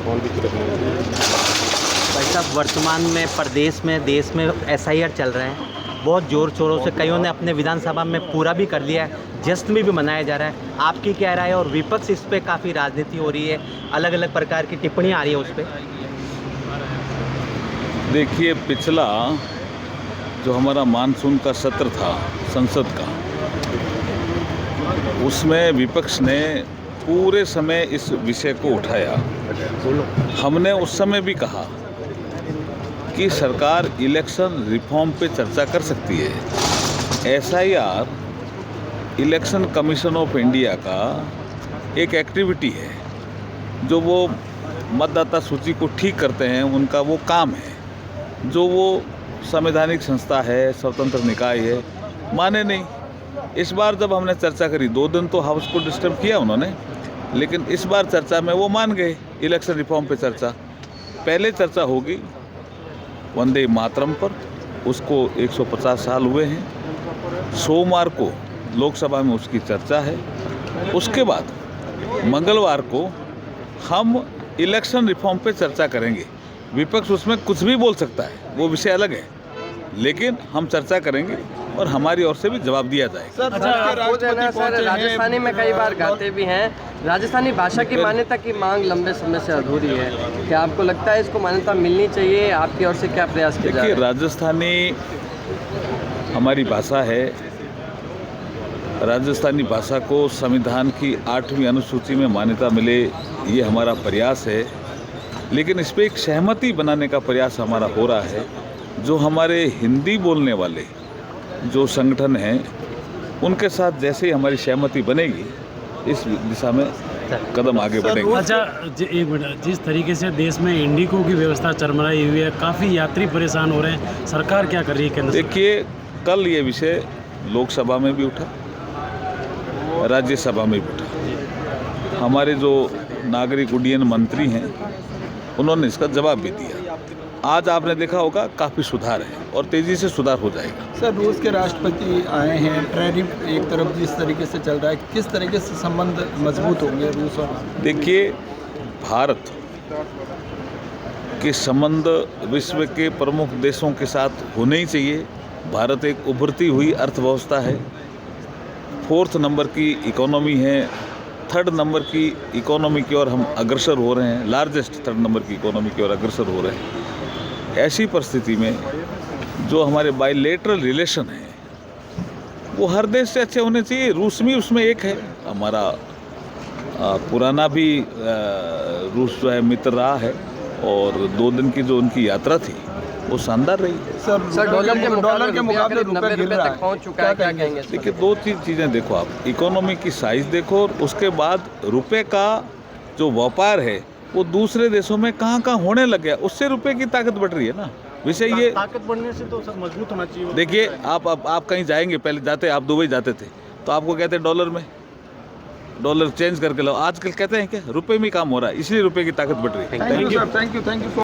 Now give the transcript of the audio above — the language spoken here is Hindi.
कौन भी भाई साहब, वर्तमान में प्रदेश में देश में SIR चल रहे हैं, बहुत ज़ोर शोरों से कईयों ने अपने विधानसभा में पूरा भी कर लिया है, जश्न में भी मनाया जा रहा है। आपकी क्या राय है? और विपक्ष इस पे काफ़ी राजनीति हो रही है, अलग अलग प्रकार की टिप्पणियाँ आ रही है उस पर। देखिए, पिछला जो हमारा मानसून का सत्र था संसद का, उसमें विपक्ष ने पूरे समय इस विषय को उठाया। हमने उस समय भी कहा कि सरकार इलेक्शन रिफॉर्म पे चर्चा कर सकती है। SIR election commission of India का एक एक्टिविटी है, जो वो मतदाता सूची को ठीक करते हैं, उनका वो काम है, जो वो संवैधानिक संस्था है, स्वतंत्र निकाय है, माने नहीं। इस बार जब हमने चर्चा करी, 2 दिन तो हाउस को डिस्टर्ब किया उन्होंने, लेकिन इस बार चर्चा में वो मान गए। इलेक्शन रिफॉर्म पे चर्चा, पहले चर्चा होगी वंदे मातरम पर, उसको 150 साल हुए हैं, सोमवार को लोकसभा में उसकी चर्चा है। उसके बाद मंगलवार को हम इलेक्शन रिफॉर्म पे चर्चा करेंगे। विपक्ष उसमें कुछ भी बोल सकता है, वो विषय अलग है, लेकिन हम चर्चा करेंगे और हमारी ओर से भी जवाब दिया जाएगा। सर, राजस्थानी में कई बार गाते भी हैं, राजस्थानी भाषा की मान्यता की मांग लंबे समय से अधूरी है, क्या आपको लगता है इसको मान्यता मिलनी चाहिए? आपकी ओर से क्या प्रयास किया जा रहा है? देखिए, राजस्थानी हमारी भाषा है। राजस्थानी भाषा को संविधान की 8वीं अनुसूची में मान्यता मिले, ये हमारा प्रयास है, लेकिन इस पर एक सहमति बनाने का प्रयास हमारा हो रहा है। जो हमारे हिंदी बोलने वाले जो संगठन हैं, उनके साथ जैसे ही हमारी सहमति बनेगी, इस दिशा में कदम आगे बढ़ेंगे। अच्छा, एक मिनट, जिस तरीके से देश में इंडिगो की व्यवस्था चरमराई हुई है, काफ़ी यात्री परेशान हो रहे हैं, सरकार क्या कर रही है? केंद्र देखिए, कल ये विषय लोकसभा में भी उठा, राज्यसभा में भी उठा। हमारे जो नागरिक उड्डयन मंत्री हैं, उन्होंने इसका जवाब भी दिया। आज आपने देखा होगा काफ़ी सुधार है और तेज़ी से सुधार हो जाएगा। सर, रूस के राष्ट्रपति आए हैं, टैरिफ एक तरफ जिस तरीके से चल रहा है, किस तरीके से संबंध मजबूत होंगे रूस और? देखिए, भारत के संबंध विश्व के प्रमुख देशों के साथ होने ही चाहिए। भारत एक उभरती हुई अर्थव्यवस्था है, 4th नंबर की इकोनॉमी है, 3rd नंबर की इकोनॉमी की ओर हम अग्रसर हो रहे हैं, लार्जेस्ट 3rd नंबर की इकोनॉमी की ओर अग्रसर हो रहे हैं। ऐसी परिस्थिति में जो हमारे बायलैटरल रिलेशन हैं, वो हर देश से अच्छे होने चाहिए। रूस भी उसमें एक है। हमारा पुराना भी रूस जो है मित्र रहा है, और 2 दिन की जो उनकी यात्रा थी वो शानदार रही। सर, डॉलर के मुकाबले रुपये गिर रहा है, पहुंच चुका है, क्या कहेंगे? देखिए, 2 चीज़ें देखो आप, इकोनॉमी की साइज देखो, और उसके बाद रुपए का जो व्यापार है वो दूसरे देशों में कहाँ कहाँ होने लग गया, उससे रुपए की ताकत बढ़ रही है ना। विषय ये ताकत बढ़ने से तो सर मजबूत होना चाहिए। देखिए, आप कहीं जाएंगे, पहले जाते आप दुबई जाते थे तो आपको कहते हैं डॉलर में, डॉलर चेंज करके लो। आजकल कहते हैं क्या, रुपए में काम हो रहा है, इसलिए रुपए की ताकत बढ़ रही है। Thank you sir, thank you.